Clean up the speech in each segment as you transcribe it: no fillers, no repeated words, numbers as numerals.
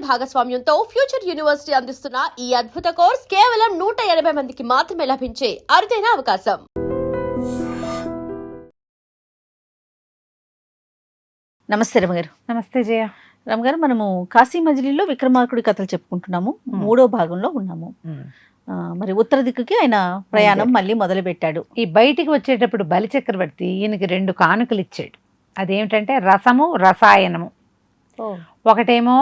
భాగస్వామ్యంతో future university అందిస్తున్న ఈ అద్భుత కోర్స్ కేవలం 180 మందికి మాత్రమే లభించే అరుదైన అవకాశం. నమస్తే రమగారు. నమస్తే జయ. రమగారు, మనము కాశీ మజిలీలో విక్రమార్కుడి కథలు చెప్పుకుంటున్నాము. 3వ భాగంలో ఉన్నాము. మరి ఉత్తర దిక్కుకి ఆయన ప్రయాణం మళ్ళీ మొదలు పెట్టాడు. ఈ బయటికి వచ్చేటప్పుడు బలిచక్రవర్తి ఈయనకి 2 కానుకలు ఇచ్చాడు. అదేమిటంటే రసము, రసాయనము. ఒకటేమో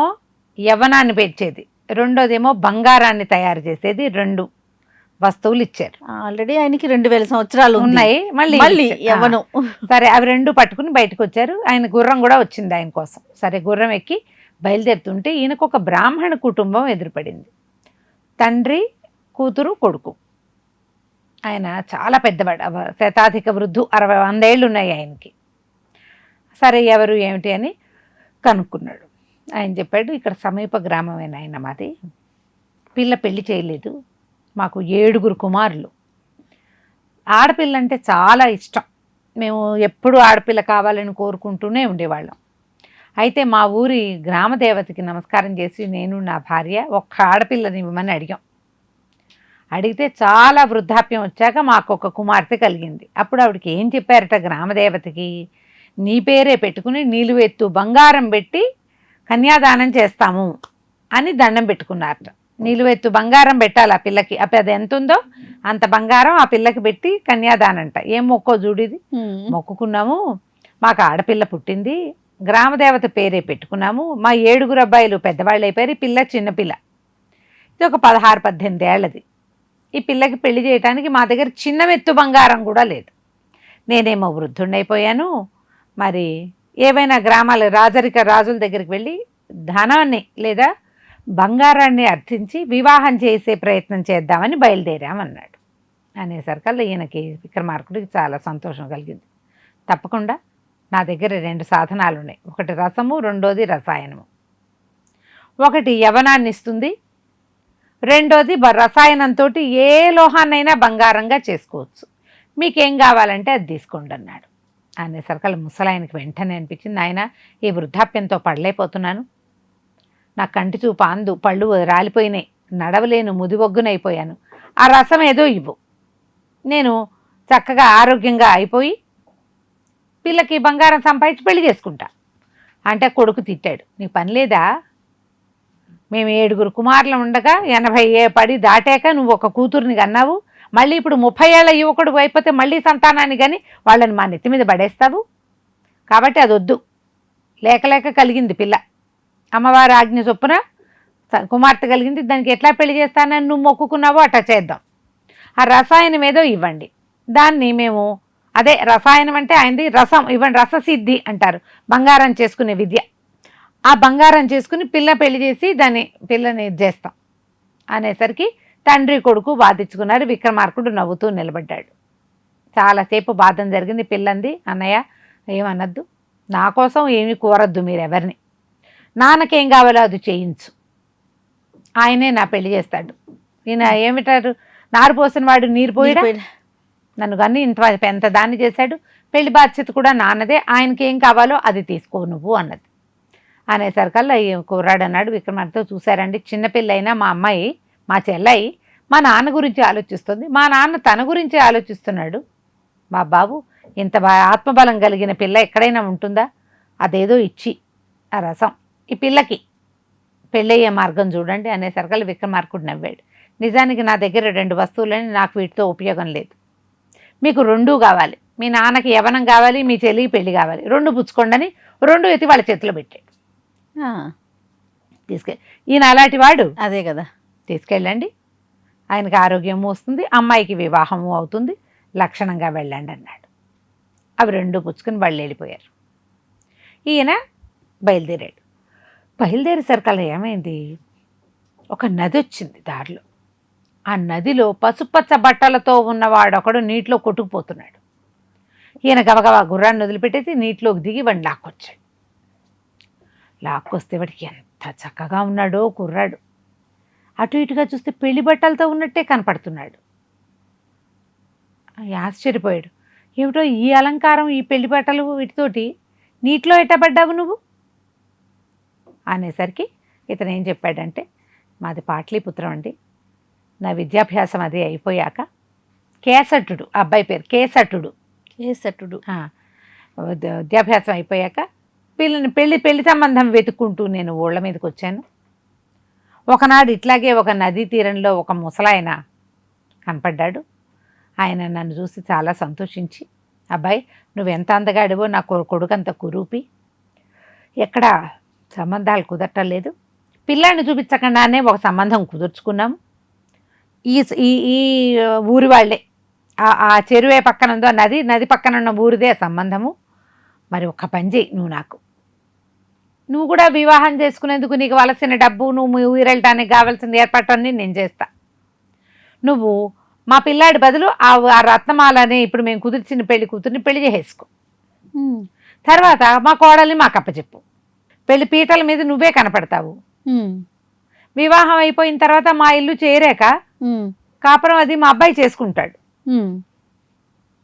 యవ్వనాన్ని పెంచేది, రెండోదేమో బంగారాన్ని తయారు చేసేది. 2 వస్తువులు ఇచ్చారు. ఆల్రెడీ ఆయనకి 2000 సంవత్సరాలు ఉన్నాయి, మళ్ళీ యవ్వనం. సరే, అవి 2 పట్టుకుని బయటకు వచ్చారు. ఆయన గుర్రం కూడా వచ్చింది ఆయన కోసం. సరే, గుర్రం ఎక్కి బయలుదేరుతుంటే ఈయనకు ఒక బ్రాహ్మణ కుటుంబం ఎదురుపడింది. తండ్రి, కూతురు, కొడుకు. ఆయన చాలా పెద్దవాడు, శతాధిక వృద్ధు, 60-100 ఏళ్ళు ఉన్నాయి ఆయనకి. సరే, ఎవరు ఏమిటి అని కనుక్కున్నాడు. ఆయన చెప్పాడు, ఇక్కడ సమీప గ్రామమేనా ఆయన మాది, పిల్ల పెళ్లి చేయలేదు, మాకు 7 కుమారులు. ఆడపిల్ల అంటే చాలా ఇష్టం, మేము ఎప్పుడూ ఆడపిల్ల కావాలని కోరుకుంటూనే ఉండేవాళ్ళం. అయితే మా ఊరి గ్రామదేవతకి నమస్కారం చేసి నేను నా భార్య ఒక్క ఆడపిల్లని ఇవ్వమని అడిగాం. అడిగితే చాలా వృద్ధాప్యం వచ్చాక మాకు ఒక కుమార్తె కలిగింది. అప్పుడు ఆవిడకి ఏం చెప్పారట గ్రామదేవతకి, నీ పేరే పెట్టుకుని నిలువెత్తు బంగారం పెట్టి కన్యాదానం చేస్తాము అని దండం పెట్టుకున్నారట. నిలువెత్తు బంగారం పెట్టాలి ఆ పిల్లకి, అది ఎంత ఉందో అంత బంగారం ఆ పిల్లకి పెట్టి కన్యాదానంట. ఏం మొక్కో చూడిది, మొక్కుకున్నాము, మాకు ఆడపిల్ల పుట్టింది, గ్రామదేవత పేరే పెట్టుకున్నాము, మా 7 అబ్బాయిలు పెద్దవాళ్ళు అయిపోయారు, ఈ పిల్ల చిన్నపిల్ల, ఇది ఒక 16-18 ఏళ్ళది. ఈ పిల్లకి పెళ్లి చేయడానికి మా దగ్గర చిన్న మెత్తు బంగారం కూడా లేదు. నేనేమో వృద్ధుండైపోయాను. మరి ఏవైనా గ్రామాల రాజుల దగ్గరికి వెళ్ళి ధనాన్ని లేదా బంగారాన్ని అర్థించి వివాహం చేసే ప్రయత్నం చేద్దామని బయలుదేరామన్నాడు. అనేసరికల్లా ఈయనకి విక్రమార్కుడికి చాలా సంతోషం కలిగింది. తప్పకుండా నా దగ్గర 2 సాధనాలు ఉన్నాయి, ఒకటి రసము, రెండోది రసాయనము. ఒకటి యవనాన్ని ఇస్తుంది, రెండోది రసాయనంతో ఏ లోహాన్నైనా బంగారంగా చేసుకోవచ్చు, మీకేం కావాలంటే అది తీసుకోండి అన్నాడు. అనేసరికల్లా ముసలాయనకి వెంటనే అనిపించింది, ఆయన ఈ వృద్ధాప్యంతో పడలేకపోతున్నాను, నా కంటి చూపు అందు, పళ్ళు రాలిపోయినాయి, నడవలేను, ముదివొగ్గునైపోయాను, ఆ రసం ఏదో ఇవ్వు, నేను చక్కగా ఆరోగ్యంగా అయిపోయి పిల్లకి బంగారం సంపాదించి పెళ్లి చేసుకుంటా అంటే కొడుకు తిట్టాడు, నీకు పని లేదా, మేము 7 కుమారులు ఉండగా 80 పడి దాటాక నువ్వు ఒక కూతుర్ని కన్నావు, మళ్ళీ ఇప్పుడు 30 ఏళ్ళ యువకుడు అయిపోతే మళ్ళీ సంతానాన్ని కానీ వాళ్ళని మా నెత్తి మీద పడేస్తావు, కాబట్టి అది వద్దు, లేక కలిగింది పిల్ల, అమ్మవారి ఆజ్ఞ చొప్పున కుమార్తె కలిగింది, దానికి ఎట్లా పెళ్లి చేస్తానని నువ్వు మొక్కుకున్నావో అట్లా చేద్దాం, ఆ రసాయనం ఏదో ఇవ్వండి, దాన్ని మేము అదే రసాయనం అంటే ఆయనది రసం ఇవ్వండి, రససిద్ధి అంటారు, బంగారం చేసుకునే విద్య, ఆ బంగారం చేసుకుని పెళ్లి చేసి పిల్లని చేస్తాం అనేసరికి తండ్రి కొడుకు వాదించుకున్నారు. విక్రమార్కుడు నవ్వుతూ నిలబడ్డాడు. చాలాసేపు బాధం జరిగింది. పిల్లంది, అన్నయ్య ఏమనద్దు, నా కోసం ఏమీ కోరద్దు మీరెవరిని, నాన్నకేం కావాలో అది చేయించు, ఆయనే నా పెళ్లి చేస్తాడు. ఈయన ఏమిటారు, నారు పోసిన వాడు నీరు పోయిడా, నన్ను కానీ ఎంత దాన్ని చేశాడు, పెళ్లి బాధ్యత కూడా నాన్నదే, ఆయనకి ఏం కావాలో అది తీసుకో నువ్వు అన్నది. అనేసరికల్లా కుర్రాడు అన్నాడు విక్రమార్కుడితో, చూశారండి, చిన్నపిల్లైనా మా అమ్మాయి, మా చెల్లయి మా నాన్న గురించి ఆలోచిస్తుంది, మా నాన్న తన గురించి ఆలోచిస్తున్నాడు, మా బాబు ఇంత ఆత్మబలం కలిగిన పిల్ల ఎక్కడైనా ఉంటుందా, అదేదో ఇచ్చి ఆ రసం ఈ పిల్లకి పెళ్ళయ్యే మార్గం చూడండి అనేసరికల్లా విక్రమార్కుడు నవ్వాడు. నిజానికి నా దగ్గర 2 వస్తువులని, నాకు వీటితో ఉపయోగం లేదు, మీకు 2 కావాలి, మీ నాన్నకి యవనం కావాలి, మీ చెల్లికి పెళ్లి కావాలి, 2 పుచ్చుకోండి అని 2 ఎత్తి వాళ్ళ చేతిలో పెట్టాడు. తీసుకెళ్ళి, ఈయన అలాంటి వాడు, అదే కదా, తీసుకెళ్ళండి, ఆయనకి ఆరోగ్యము వస్తుంది, అమ్మాయికి వివాహము అవుతుంది, లక్షణంగా వెళ్ళండి అన్నాడు. అవి 2 పుచ్చుకుని వాళ్ళు వెళ్ళిపోయారు. ఈయన బయలుదేరాడు. బయలుదేరేసరికల్లా ఏమైంది, ఒక నది వచ్చింది దారిలో. ఆ నదిలో పసుపచ్చ బట్టలతో ఉన్నవాడొకడు నీటిలో కొట్టుకుపోతున్నాడు. ఈయన గబగబా గుర్రాన్ని వదిలిపెట్టేసి నీటిలోకి దిగి వాడిని లాక్కొచ్చాడు. లాక్కొస్తే వాడికి ఎంత చక్కగా ఉన్నాడో కుర్రాడు, అటు ఇటుగా చూస్తే పెళ్లి బట్టలతో ఉన్నట్టే కనపడుతున్నాడు. ఆశ్చర్యపోయాడు, ఏమిటో ఈ అలంకారం, ఈ పెళ్లి బట్టలు వీటితోటి నీటిలో ఎట్టబడ్డావు నువ్వు అనేసరికి ఇతను ఏం చెప్పాడంటే, మాది పాట్లీపుత్రం అండి, నా విద్యాభ్యాసం అది అయిపోయాక కేసట్టుడు, అబ్బాయి పేరు కేసట్టుడు, కేసట్టుడు. విద్యాభ్యాసం అయిపోయాక పెళ్లి సంబంధం వెతుక్కుంటూ నేను ఊళ్ళ మీదకి వచ్చాను. ఒకనాడు ఇట్లాగే ఒక నదీ తీరంలో ఒక ముసలాయన కనపడ్డాడు. ఆయన నన్ను చూసి చాలా సంతోషించి, అబ్బాయి నువ్వెంత అందగాడివో, నా కొడుకంత కురూపి, ఎక్కడ సంబంధాలు కుదరటం లేదు, పిల్లాన్ని చూపించకుండానే ఒక సంబంధం కుదుర్చుకున్నాము. ఈ ఊరి వాళ్ళే, ఆ చెరువే పక్కన ఉందో నది పక్కన ఉన్న ఊరిదే సంబంధము. మరి ఒక్క పని చేయి, నువ్వు కూడా వివాహం చేసుకునేందుకు నీకు వలసిన డబ్బు, నువ్వు ఊరెళ్ళటానికి కావాల్సిన ఏర్పాట్లన్నీ నేను చేస్తా. నువ్వు మా పిల్లాడి బదులు ఆ రత్నమాలని ఇప్పుడు మేము కుదిర్చిన పెళ్లి కూతుర్ని పెళ్లి చేసేసుకో. తర్వాత మా కోడల్ని మాకు అప్పచెప్పు. పెళ్లి పీటల మీద నువ్వే కనపడతావు. వివాహం అయిపోయిన తర్వాత మా ఇల్లు చేరాక కాపురం అది మా అబ్బాయి చేసుకుంటాడు.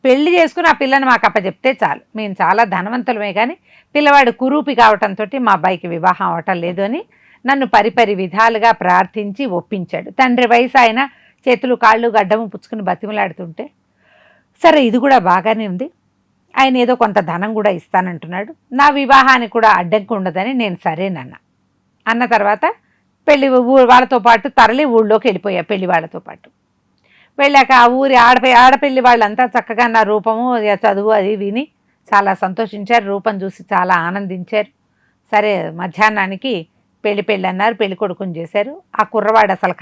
పెళ్లి చేసుకుని ఆ పిల్లని మాకు అప్పచెప్తే చాలు. మేము చాలా ధనవంతులమే కానీ పిల్లవాడు కురూపి కావటంతో మా అబ్బాయికి వివాహం అవటం లేదు అని నన్ను పరిపరి విధాలుగా ప్రార్థించి ఒప్పించాడు. తండ్రి వయసు ఆయన చేతులు కాళ్ళు గడ్డము పుచ్చుకుని బతిమలాడుతుంటే, సరే ఇది కూడా బాగానే ఉంది, ఆయన ఏదో కొంత ధనం కూడా ఇస్తానంటున్నాడు, నా వివాహానికి కూడా అడ్డంకి ఉండదని నేను సరేనన్నా. అన్న తర్వాత వాళ్ళతో పాటు తరలి ఊళ్ళోకి వెళ్ళిపోయా. పెళ్లి వాళ్ళతో పాటు వెళ్ళాక ఆ ఊరి ఆడపిల్లి వాళ్ళంతా చక్కగా నా రూపము చదువు అది విని చాలా సంతోషించారు. రూపం చూసి చాలా ఆనందించారు. సరే మధ్యాహ్నానికి పెళ్ళి అన్నారు. పెళ్లి కొడుకుని చేశారు. ఆ కుర్రవాడు అసలు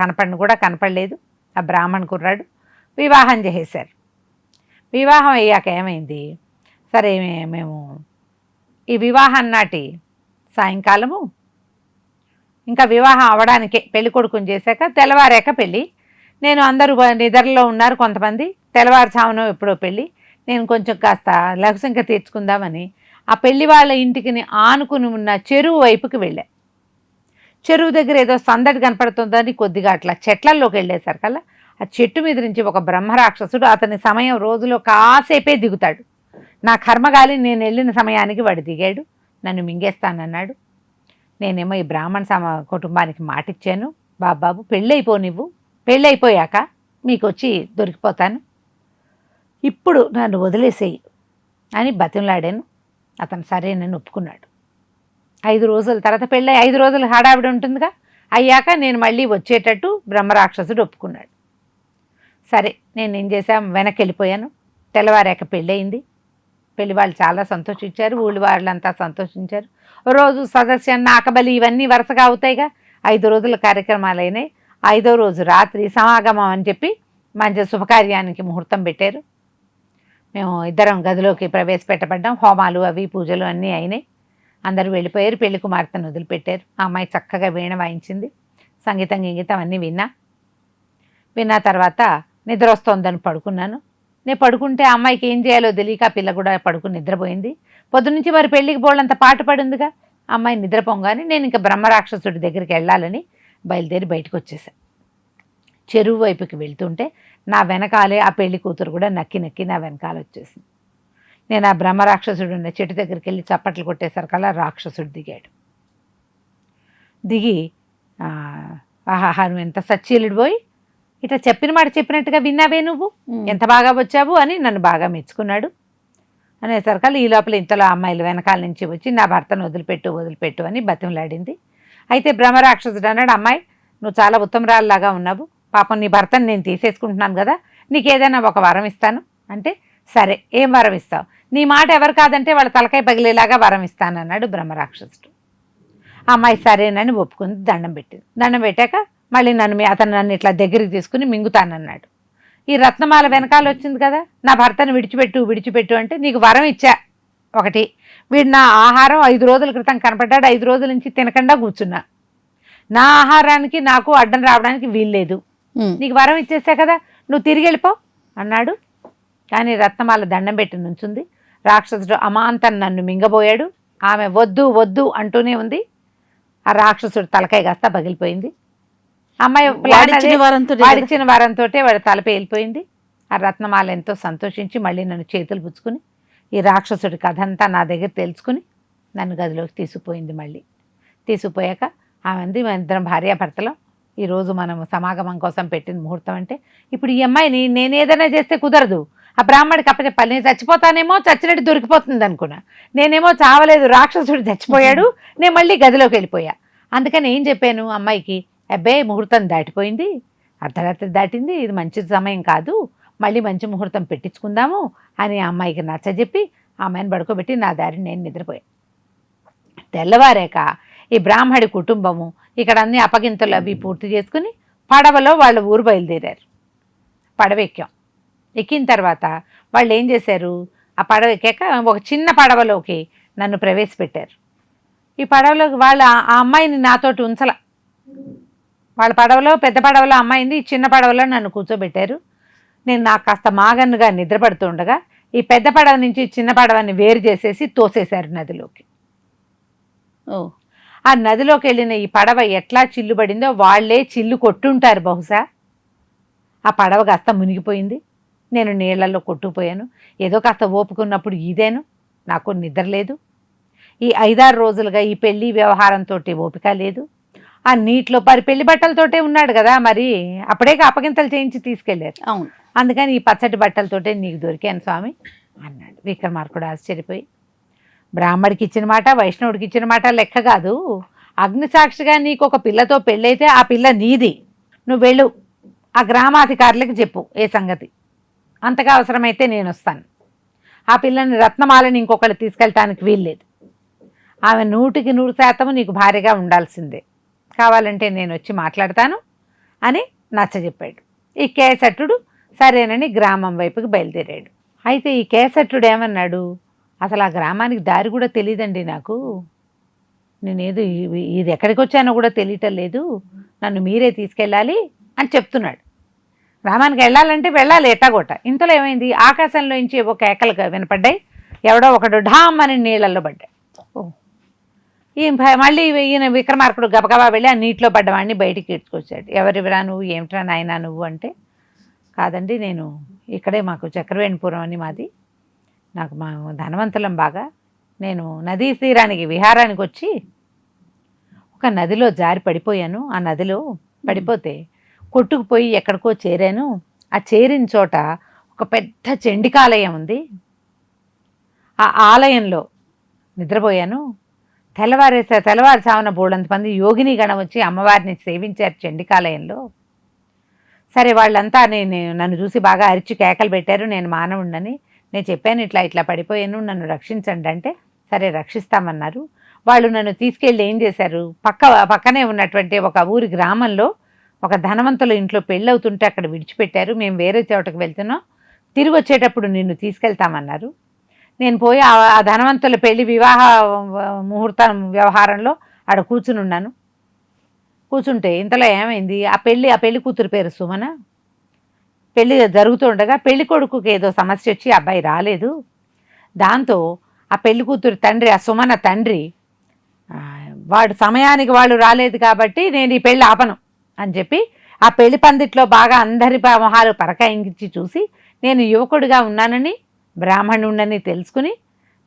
కనపడలేదు. ఆ బ్రాహ్మణ కుర్రాడు వివాహం చేసేశారు. వివాహం అయ్యాక ఏమైంది, సరే మేము ఈ వివాహం నాటి సాయంకాలము ఇంకా వివాహం అవడానికే పెళ్లి కొడుకుని చేశాక తెల్లవారాక పెళ్ళి. నేను అందరూ నిద్రలో ఉన్నారు కొంతమంది. తెల్లవారుజామున ఎప్పుడో పెళ్ళి. నేను కొంచెం కాస్త లఘుశంక తీర్చుకుందామని ఆ పెళ్లి వాళ్ళ ఇంటికి ఆనుకుని ఉన్న చెరువు వైపుకి వెళ్ళా. చెరువు దగ్గర ఏదో సందడి కనపడుతుందని కొద్దిగా అట్లా చెట్లల్లోకి వెళ్ళేసరికల్లా ఆ చెట్టు మీద నుంచి ఒక బ్రహ్మరాక్షసుడు అతని సమయం రోజులో కాసేపే దిగుతాడు. నా కర్మగాలి నేను వెళ్ళిన సమయానికి వాడు దిగాడు. నన్ను మింగేస్తానన్నాడు. నేనేమో ఈ బ్రాహ్మణ కుటుంబానికి మాటిచ్చాను, బాబాబు పెళ్ళైపో, నువ్వు పెళ్ళైపోయాక మీకు వచ్చి దొరికిపోతాను, ఇప్పుడు నన్ను వదిలేసేయి అని బతిమలాడాను. అతను సరేనని ఒప్పుకున్నాడు. 5 రోజుల తర్వాత పెళ్ళి 5 రోజులు హడావిడి ఉంటుందిగా, అయ్యాక నేను మళ్ళీ వచ్చేటట్టు బ్రహ్మరాక్షసుడు ఒప్పుకున్నాడు. సరే నేను ఏం చేశాను, వెనక్కి వెళ్ళిపోయాను. తెల్లవారాక పెళ్ళయింది. పెళ్లి వాళ్ళు చాలా సంతోషించారు. ఊళ్ళి వాళ్ళంతా సంతోషించారు. రోజు సదస్యన్న ఆకబలి ఇవన్నీ వరుసగా అవుతాయిగా. 5 రోజుల కార్యక్రమాలు అయినాయి. 5వ రోజు రాత్రి సమాగమం అని చెప్పి మంచి శుభకార్యానికి ముహూర్తం పెట్టారు. మేము ఇద్దరం గదిలోకి ప్రవేశపెట్టబడ్డాం. హోమాలు అవి పూజలు అన్నీ అయినాయి. అందరూ వెళ్ళిపోయారు. పెళ్లి కుమార్తెను వదిలిపెట్టారు. ఆ అమ్మాయి చక్కగా వీణ వాయించింది. సంగీతం గింగీతం అన్నీ విన్నా తర్వాత నిద్ర వస్తోందని పడుకున్నాను. నేను పడుకుంటే ఆ అమ్మాయికి ఏం చేయాలో తెలియక ఆ పిల్ల కూడా పడుకుని నిద్రపోయింది. పొద్దునుంచి మరి పెళ్ళికి బోళ్ళంత పాట పడిందిగా. అమ్మాయి నిద్రపోగానే నేను ఇంకా బ్రహ్మరాక్షసుడి దగ్గరికి వెళ్ళాలని బయలుదేరి బయటకు వచ్చేసాను. చెరువు వైపుకి వెళ్తుంటే నా వెనకాలే ఆ పెళ్లి కూతురు కూడా నక్కి నా వెనకాల వచ్చేసింది. నేను ఆ బ్రహ్మరాక్షసుడు ఉన్న చెట్టు దగ్గరికి వెళ్ళి చప్పట్లు కొట్టేసరికల్లా రాక్షసుడు దిగాడు. దిగి ఆహాహా నువ్వు ఎంత సచ్చీలుడు పోయి ఇట్లా చెప్పిన మాట చెప్పినట్టుగా విన్నావే, నువ్వు ఎంత బాగా వచ్చావు అని నన్ను బాగా మెచ్చుకున్నాడు. అనేసరికల్లా ఈ లోపల ఇంతలో అమ్మాయిలు వెనకాల నుంచి వచ్చి నా భర్తను వదిలిపెట్టు అని బతిమలాడింది. అయితే బ్రహ్మరాక్షసుడు అన్నాడు, అమ్మాయి నువ్వు చాలా ఉత్తమరాల్లాగా ఉన్నావు, పాపం నీ భర్తను నేను తీసేసుకుంటున్నాను కదా, నీకు ఏదైనా ఒక వరం ఇస్తాను అంటే, సరే ఏం వరం ఇస్తావు, నీ మాట ఎవరు కాదంటే వాళ్ళ తలకాయ పగిలేలాగా వరం ఇస్తానన్నాడు బ్రహ్మరాక్షసుడు. అమ్మాయి సరేనని ఒప్పుకుంది. దండం పెట్టాక మళ్ళీ అతను నన్ను ఇట్లా దగ్గరికి తీసుకుని మింగుతానన్నాడు. ఈ రత్నమాల వెనకాల వచ్చింది కదా, నా భర్తను విడిచిపెట్టు అంటే, నీకు వరం ఇచ్చా ఒకటి, వీడు నా ఆహారం 5 రోజుల క్రితం కనపడ్డాడు, 5 రోజుల నుంచి తినకుండా కూర్చున్నా, నా ఆహారానికి నాకు అడ్డం రావడానికి వీల్లేదు, నీకు వరం ఇచ్చేసా కదా, నువ్వు తిరిగి వెళ్ళిపో అన్నాడు. కానీ రత్నమాల దండం పెట్టి నుంచుంది. రాక్షసుడు అమాంతం నన్ను మింగబోయాడు. ఆమె వద్దు అంటూనే ఉంది. ఆ రాక్షసుడు తలకాయ కాస్త పగిలిపోయింది. అమ్మాయి వాడిచ్చిన వారంతో వాడి తల పేలిపోయింది. ఆ రత్నమాల ఎంతో సంతోషించి మళ్ళీ నన్ను చేతులు పుచ్చుకుని ఈ రాక్షసుడి కథ అంతా నా దగ్గర తెలుసుకుని నన్ను గదిలోకి తీసుకుపోయింది. మళ్ళీ తీసుకుపోయాక ఆమె మన ఇద్దరం భార్యాభర్తలం, ఈరోజు మనం సమాగమం కోసం పెట్టిన ముహూర్తం అంటే ఇప్పుడు ఈ అమ్మాయిని నేను ఏదైనా చేస్తే కుదరదు, ఆ బ్రాహ్మడికి అప్పచెప్పాలి. నేను చచ్చిపోతానేమో, చచ్చినట్టు దొరికిపోతుంది అనుకున్నా. నేనేమో చావలేదు, రాక్షసుడు చచ్చిపోయాడు, నేను మళ్ళీ గదిలోకి వెళ్ళిపోయా. అందుకని ఏం చెప్పాను అమ్మాయికి, అబ్బాయి ముహూర్తం దాటిపోయింది, అర్ధరాత్రి దాటింది, ఇది మంచి సమయం కాదు, మళ్ళీ మంచి ముహూర్తం పెట్టించుకుందాము అని అమ్మాయికి నచ్చజెప్పి అమ్మాయిని పడుకోబెట్టి నా దారిని నేను నిద్రపోయాను. తెల్లవారాక ఈ బ్రాహ్మడి కుటుంబము ఇక్కడ అన్ని అప్పగింతలు అవి పూర్తి చేసుకుని పడవలో వాళ్ళ ఊరు బయలుదేరారు. పడవ ఎక్కాం. ఎక్కిన తర్వాత వాళ్ళు ఏం చేశారు, ఆ పడవ ఎక్కాక ఒక చిన్న పడవలోకి నన్ను ప్రవేశపెట్టారు. ఈ పడవలోకి వాళ్ళు ఆ అమ్మాయిని నాతోటి ఉంచల. వాళ్ళ పడవలో, పెద్ద పడవలో అమ్మాయింది, ఈ చిన్న పడవలో నన్ను కూర్చోబెట్టారు. నేను నాకు కాస్త మాగన్నుగా నిద్రపడుతుండగా ఈ పెద్ద పడవ నుంచి చిన్న పడవని వేరు చేసేసి తోసేశారు నదిలోకి. ఆ నదిలోకి వెళ్ళిన ఈ పడవ ఎట్లా చిల్లుబడిందో వాళ్లే చిల్లు కొట్టుంటారు బహుశా. ఆ పడవ కాస్త మునిగిపోయింది, నేను నీళ్లలో కొట్టుకుపోయాను. ఏదో కాస్త ఓపుకున్నప్పుడు ఇదేను, నాకు నిద్ర లేదు. ఈ 5-6 రోజులుగా ఈ పెళ్లి వ్యవహారంతో ఓపిక లేదు. ఆ నీటిలో పెళ్లి బట్టలతోటే ఉన్నాడు కదా, మరి అప్పుడే అప్పగింతలు చేయించి తీసుకెళ్లారు. అవును, అందుకని ఈ పచ్చటి బట్టలతోటే నీకు దొరికాను స్వామి అన్నాడు. విక్రమార్కుడు ఆశ్చర్యపోయి, బ్రాహ్మడికి ఇచ్చిన మాట, వైష్ణవుడికి ఇచ్చిన మాట లెక్క కాదు, అగ్నిసాక్షిగా నీకు ఒక పిల్లతో పెళ్ళైతే ఆ పిల్ల నీది, నువ్వు వెళ్ళు, ఆ గ్రామాధికారులకు చెప్పు ఏ సంగతి, అంతగా అవసరమైతే నేను వస్తాను. ఆ పిల్లని రత్నమాలని ఇంకొకళ్ళు తీసుకెళ్ళటానికి వీల్లేదు, ఆమె 100% నీకు భార్యగా ఉండాల్సిందే, కావాలంటే నేను వచ్చి మాట్లాడతాను అని నచ్చజెప్పాడు. ఈ కేసట్టుడు సరేనని గ్రామం వైపుకి బయలుదేరాడు. అయితే ఈ కేసట్టుడు ఏమన్నాడు, అసలు ఆ గ్రామానికి దారి కూడా తెలియదండి నాకు, నేనేదో ఇది ఎక్కడికి వచ్చానో కూడా తెలియటం లేదు, నన్ను మీరే తీసుకెళ్ళాలి అని చెప్తున్నాడు. గ్రామానికి వెళ్ళాలంటే వెళ్ళాలి ఎట్టాగొట్ట. ఇంతలో ఏమైంది, ఆకాశంలో నుంచి ఏవో కేకలు వినపడ్డాయి, ఎవడో ఒకడు ఢామ్ అని నీళ్ళల్లో పడ్డాడు. మళ్ళీ ఈయన విక్రమార్కుడు గబగబా వెళ్ళి ఆ నీటిలో పడ్డవాడిని బయటికి ఈడ్చుకొచ్చాడు. ఎవరివిరా నువ్వు, ఏమిట్రా నాయనా నువ్వు అంటే, కాదండి నేను ఇక్కడే, మాకు చక్రవేణిపురం అని మాది, నాకు మా ధనవంతులం బాగా, నేను నదీ తీరానికి విహారానికి వచ్చి ఒక నదిలో జారి పడిపోయాను, ఆ నదిలో పడిపోతే కొట్టుకుపోయి ఎక్కడికో చేరాను, ఆ చేరిన చోట ఒక పెద్ద చండికాలయం ఉంది, ఆ ఆలయంలో నిద్రపోయాను. తెల్లవారుసామున బోళ్ళంత మంది యోగిని గణం వచ్చి అమ్మవారిని సేవించారు చండికాలయంలో. సరే వాళ్ళంతా నన్ను చూసి బాగా అరిచి కేకలు పెట్టారు, నేను మానవుండని. నేను చెప్పాను ఇట్లా పడిపోయాను, నన్ను రక్షించండి అంటే సరే రక్షిస్తామన్నారు. వాళ్ళు నన్ను తీసుకెళ్ళి ఏం చేశారు, పక్కనే ఉన్నటువంటి ఒక ఊరి గ్రామంలో ఒక ధనవంతుల ఇంట్లో పెళ్ళవుతుంటే అక్కడ విడిచిపెట్టారు. మేము వేరే చోటకు వెళ్తున్నాం, తిరిగి వచ్చేటప్పుడు నిన్ను తీసుకెళ్తామన్నారు. నేను పోయి ఆ ధనవంతుల పెళ్లి వివాహ ముహూర్తం వ్యవహారంలో ఆడ కూర్చునున్నాను. కూర్చుంటే ఇంతలో ఏమైంది, ఆ పెళ్లి కూతురు పేరు సుమన. పెళ్లి జరుగుతుండగా పెళ్లి కొడుకుకి ఏదో సమస్య వచ్చి అబ్బాయి రాలేదు. దాంతో ఆ పెళ్లి కూతురు తండ్రి, ఆ సుమన తండ్రి, వాడు సమయానికి వాళ్ళు రాలేదు కాబట్టి నేను ఈ పెళ్లి ఆపను అని చెప్పి ఆ పెళ్లి పందిట్లో బాగా అందరి మొహాలు పరకాయించి చూసి, నేను యువకుడిగా ఉన్నానని, బ్రాహ్మణుడని తెలుసుకుని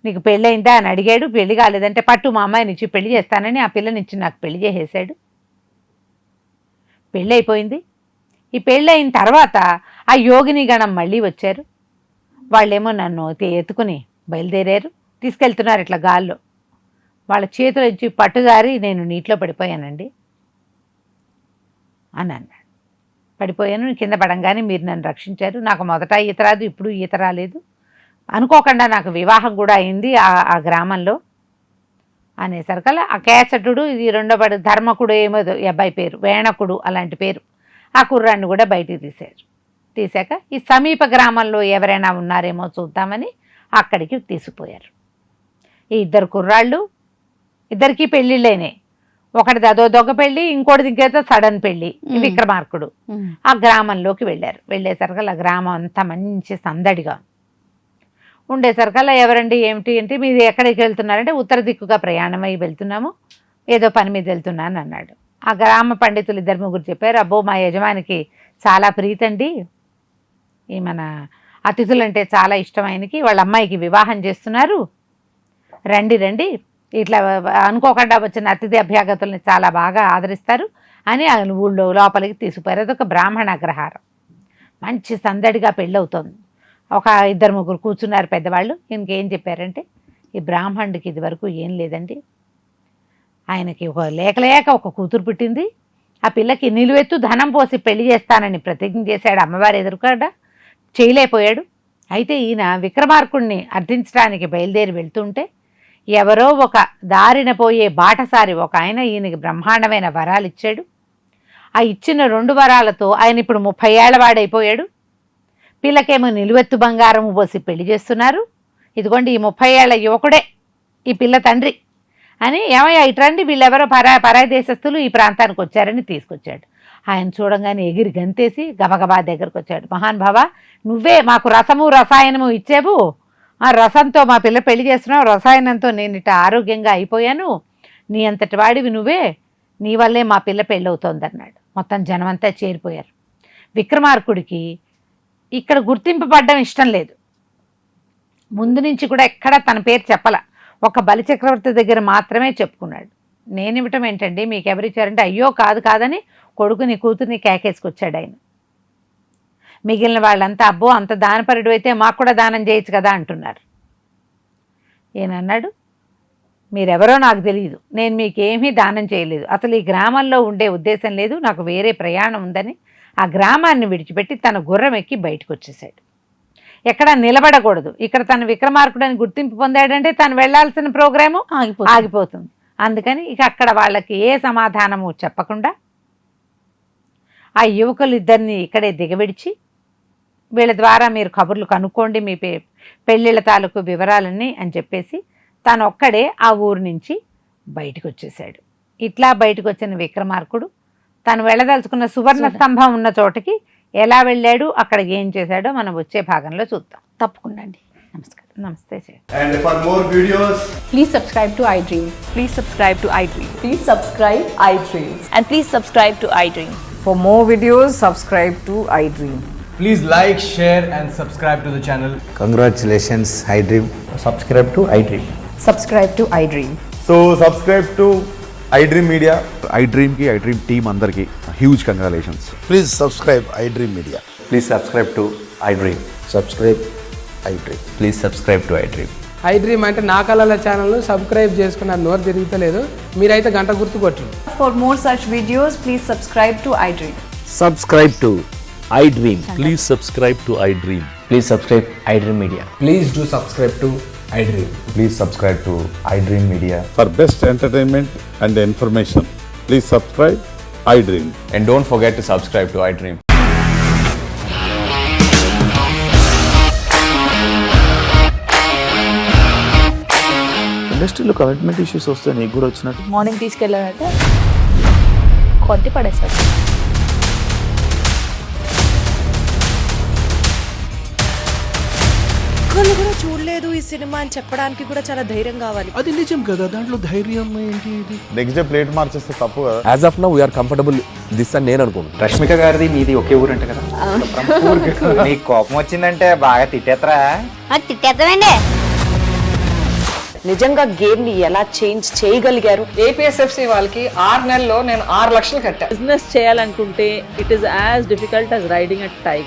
నీకు పెళ్ళయిందా అని అడిగాడు. పెళ్లి కాలేదంటే పట్టు మా అమ్మాయిని ఇచ్చి పెళ్లి చేస్తానని ఆ పిల్లనిచ్చి నాకు పెళ్లి చేసేసాడు. పెళ్ళి అయిపోయింది. ఈ పెళ్ళయిన తర్వాత ఆ యోగిని గణం మళ్ళీ వచ్చారు. వాళ్ళేమో నన్ను ఎత్తుకుని బయలుదేరారు, తీసుకెళ్తున్నారు ఇట్లా గాల్లో. వాళ్ళ చేతులు ఇచ్చి పట్టుదారి నేను నీటిలో పడిపోయానండి అని అన్నాడు. పడిపోయాను, కింద పడంగానే మీరు నన్ను రక్షించారు. నాకు మొదట ఈత రాదు, ఇప్పుడు ఈత రాలేదు, అనుకోకుండా నాకు వివాహం కూడా అయింది ఆ గ్రామంలో అనేసరికల్లా ఆ కేసటుడు, ఇది రెండో పడు ధర్మకుడు ఏమో ఈ అబ్బాయి పేరు, వేణకుడు అలాంటి పేరు, ఆ కుర్రాన్ని కూడా బయటికి తీశాక ఈ సమీప గ్రామంలో ఎవరైనా ఉన్నారేమో చూద్దామని అక్కడికి తీసుకుపోయారు. ఈ 2 కుర్రాళ్ళు, ఇద్దరికీ పెళ్ళిళ్ళైనాయి. ఒకటిది అదో దొంగ పెళ్ళి, ఇంకోటి దిగ్గేతో సడన్ పెళ్ళి. విక్రమార్కుడు ఆ గ్రామంలోకి వెళ్ళారు. వెళ్ళేసరికల్లా గ్రామం అంతా మంచి సందడిగా ఉండేసరికల్లా ఎవరండి ఏమిటి అంటే, మీరు ఎక్కడికి వెళ్తున్నారంటే ఉత్తర దిక్కుగా ప్రయాణం అయ్యి వెళ్తున్నాము, ఏదో పని మీద వెళ్తున్నాను అన్నాడు. ఆ గ్రామ పండితులు 2-3 చెప్పారు, అబ్బో మా యజమానికి చాలా ప్రీతండి, ఈ మన అతిథులంటే చాలా ఇష్టం ఆయనకి, వాళ్ళ అమ్మాయికి వివాహం చేస్తున్నారు, రండి ఇట్లా అనుకోకుండా వచ్చిన అతిథి అభ్యాగతుల్ని చాలా బాగా ఆదరిస్తారు అని ఆయన ఊళ్ళో లోపలికి తీసుకుపోయారు. అదొక బ్రాహ్మణ అగ్రహారం. మంచి సందడిగా పెళ్ళవుతోంది. ఒక 2-3 కూర్చున్నారు పెద్దవాళ్ళు. ఇంకేం చెప్పారంటే, ఈ బ్రాహ్మణుడికి ఇది వరకు ఏం లేదండి, ఆయనకి లేక ఒక కూతురు పుట్టింది, ఆ పిల్లకి నిలువెత్తు ధనం పోసి పెళ్లి చేస్తానని ప్రతిజ్ఞ చేశాడు, అమ్మవారి ఎదురుకుండా చేయలేకపోయాడు. అయితే ఈయన విక్రమార్కుడిని అర్థించడానికి బయలుదేరి వెళ్తుంటే ఎవరో ఒక దారిన పోయే బాటసారి ఒక ఆయన ఈయనకి బ్రహ్మాండమైన వరాలు ఇచ్చాడు. ఆ ఇచ్చిన 2 వరాలతో ఆయన ఇప్పుడు 30 ఏళ్ల వాడైపోయాడు. పిల్లకేమో నిలువెత్తు బంగారం పోసి పెళ్లి చేస్తున్నారు. ఇదిగోండి ఈ 30 ఏళ్ల యువకుడే ఈ పిల్ల తండ్రి అని, ఏమయ్యా ఇట్రండి, వీళ్ళెవరో పరాయి దేశస్తులు ఈ ప్రాంతానికి వచ్చారని తీసుకొచ్చాడు. ఆయన చూడంగానే ఎగిరి గంతేసి గబగబా దగ్గరకు వచ్చాడు. మహానుభావ, నువ్వే మాకు రసము రసాయనము ఇచ్చేవు, ఆ రసంతో మా పిల్ల పెళ్లి చేస్తున్నావు, రసాయనంతో నేను ఇట్లా ఆరోగ్యంగా అయిపోయాను, నీ అంతటి వాడివి నువ్వే, నీ వల్లే మా పిల్ల పెళ్ళవుతోంది అన్నాడు. మొత్తం జనమంతా చేరిపోయారు. విక్రమార్కుడికి ఇక్కడ గుర్తింపబడ్డం ఇష్టం లేదు. ముందు నుంచి కూడా ఎక్కడా తన పేరు చెప్పల, ఒక బలిచక్రవర్తి దగ్గర మాత్రమే చెప్పుకున్నాడు. నేనివ్వటం ఏంటండి, మీకు ఎవరిచ్చారంటే, అయ్యో కాదని కొడుకుని కూతుర్ని కేకేసుకొచ్చాడు ఆయన. మిగిలిన వాళ్ళంతా అబ్బో అంత దానపరుడు అయితే మాకు కూడా దానం చేయొచ్చు కదా అంటున్నారు. ఈయనన్నాడు, మీరెవరో నాకు తెలియదు, నేను మీకేమీ దానం చేయలేదు, అసలు ఈ గ్రామంలో ఉండే ఉద్దేశం లేదు, నాకు వేరే ప్రయాణం ఉందని ఆ గ్రామాన్ని విడిచిపెట్టి తన గుర్రం ఎక్కి బయటకు వచ్చేసాడు. ఎక్కడ నిలబడకూడదు, ఇక్కడ తను విక్రమార్కుడని గుర్తింపు పొందాడంటే తను వెళ్లాల్సిన ప్రోగ్రాము ఆగిపోతుంది. అందుకని ఇక అక్కడ వాళ్ళకి ఏ సమాధానము చెప్పకుండా ఆ యువకులు ఇద్దరిని ఇక్కడే దిగవిడిచి, వీళ్ళ ద్వారా మీరు కబుర్లు కనుక్కోండి మీ పెళ్ళిళ్ళ తాలూకు వివరాలన్నీ అని చెప్పేసి తను ఒక్కడే ఆ ఊరు నుంచి బయటకు వచ్చేసాడు. ఇట్లా బయటకు వచ్చిన విక్రమార్కుడు తను వెళ్ళదలుచుకున్న సువర్ణ స్తంభం ఉన్న చోటకి ఎలా వెళ్ళాడు, అక్కడ ఏం చేశాడో మనం వచ్చే భాగంలో చూద్దాం. తప్పకుండా అండి. నమస్కారం. నమస్తే. And for more videos, Please subscribe to iDream. Please subscribe to iDream. Please subscribe iDream. And please subscribe to iDream. For more videos, subscribe to iDream. please like, share and subscribe to the channel. Congratulations, iDream. Subscribe to iDream. Subscribe to iDream. So subscribe to iDream Media. iDream ki iDream team andarki huge congratulations. Please subscribe iDream Media. Please subscribe to iDream. Subscribe iDream. Please subscribe to iDream. iDream అంటే నా కళల ఛానల్ను subscribe చేసుకున్న నోరు తిరుగుతలేదు, మీరైతే గంట గుర్తు కొట్టండి. For more such videos, please subscribe to iDream. Subscribe to iDream. Please subscribe to iDream. Please subscribe iDream Media. Please do subscribe to iDream. Please subscribe to iDream Media. For best entertainment and information, please subscribe iDream. And don't forget to subscribe to iDream. ఇండస్ట్రీలో commitment issues వస్తే నీకు కూడా వచ్చినట్టు morning తీసుకెళ్ళాడంటే కొట్టి పడేశాడు. ఒక్కళ్ళు కూడా చూడలేదు ఈ సినిమా అని చెప్పడానికి కూడా చాలా ధైర్యం కావాలి. అది నిజం కదా, దాంట్లో ధైర్యం ఏంటి? ఇది నెక్స్ట్ డే ప్లేట్ మార్చేస్తే తప్పు కదా. As of now, we are comfortable this అని నేను అనుకుంటున్నాను. రష్మిక గారిది మీది ఒకే ఊరంట కదా. నీకు కోపం వచ్చిందంటే బాగా తిట్టేత్తరా? తిట్టేద్దామండి. నిజంగా గేమ్ ని ఎలా చేంజ్ చేయగలిగారు? ఏపీఎస్ఎఫ్సి వాళ్ళకి 6 నెలల్లో నేను 6 లక్షలు కట్టా. బిజినెస్ చేయాలనుకుంటే it is as difficult as riding a tiger.